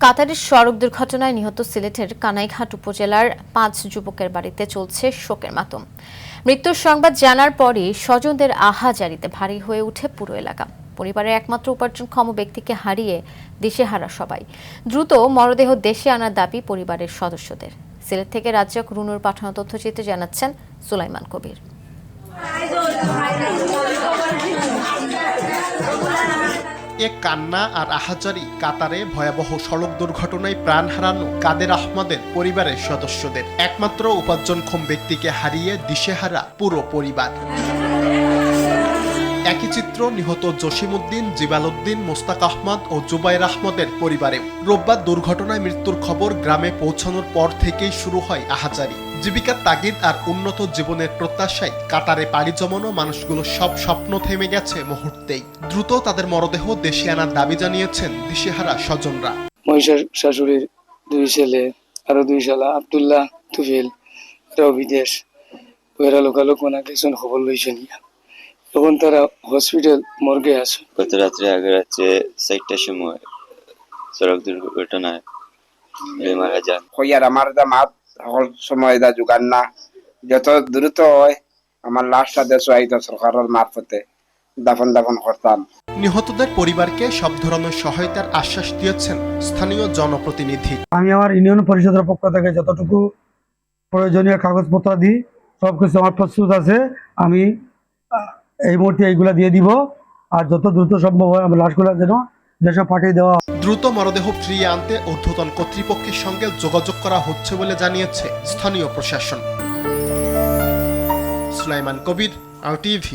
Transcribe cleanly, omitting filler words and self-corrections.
কাতারের সড়ক দুর্ঘটনায় নিহত সিলেটের কানাইঘাট উপজেলার ৫ যুবকের বাড়িতে চলছে শোকের মাতম। মৃত্যুর সংবাদ জানার পরই স্বজনদের আহাজারিতে ভারী হয়ে ওঠে পুরো এলাকা। পরিবারের একমাত্র উপার্জনক্ষম ব্যক্তিকে হারিয়ে দিশেহারা সবাই। দ্রুত মরদেহ দেশে আনার দাবি পরিবারের সদস্যদের। সিলেট থেকে রাজ্জাক রুনুর পাঠানো তথ্যচিত্রে জানাচ্ছেন সুলাইমান কবির। এক কান্না আর আহাজারি কাতারে ভয়াবহ সড়ক দুর্ঘটনায় প্রাণ হারানো কাদের আহমদের পরিবারের সদস্যদের। একমাত্র উপার্জনক্ষম ব্যক্তিকে হারিয়ে দিশেহারা পুরো পরিবার। একই চিত্র নিহত জসিমউদ্দিন, জিবালউদ্দিন, মোস্তাক আহমদ ও জুবাইর আহমদের পরিবারেও। রোববার দুর্ঘটনায় মৃত্যুর খবর গ্রামে পৌঁছানোর পর থেকেই শুরু হয় আহাজারি। জীবিকার তাগিদ আর উন্নত জীবনের প্রত্যাশায় কাতারে পাড়ি জমানো মানুষগুলো সব স্বপ্ন থেমে গেছে মুহূর্তেই। দ্রুত তাদের মরদেহ দেশে আনার দাবি জানিয়েছেন দিশেহারা স্বজনরা। মহিষার শাশুড়ির 2 ছেলে, আরো 2 শালা, আব্দুল্লাহ, তুফিল, এরাও বিদেশ। ওরা লোকালোক কিছু খবর লইছে নিয়া, তখন তারা হসপিটাল মর্গে আছে। গত রাত্রে আগে রাত্রে 4টার সময় সড়ক দুর্ঘটনায় মারা যান। হইয়ার আমার দামাত সকল সময় দা যোগান না, যত দ্রুত হয় আমার লাশটা দেশ আইত সরকারের মারফতে দাফন করতাম। নিহতদের পরিবারকে সব ধরনের সহায়তার আশ্বাস দিয়েছেন স্থানীয় জনপ্রতিনিধি। আমি আমার ইউনিয়ন পরিষদের পক্ষ থেকে যতটুকু প্রয়োজনীয় কাগজপত্র দিই সবকিছু আমার প্রস্তুত আছে। আমি এই মুহূর্তে এইগুলা দিয়ে দিব, আর যত দ্রুত সম্ভব হয় আমার লাশগুলো যেন দেশে পাঠিয়ে দেওয়া। দ্রুত মরদেহ ফিরিয়ে আনতে ঊর্ধ্বতন কর্তৃপক্ষের সঙ্গে যোগাযোগ করা হচ্ছে বলে জানিয়েছে স্থানীয় প্রশাসন। সুলাইমান কবির, RTV।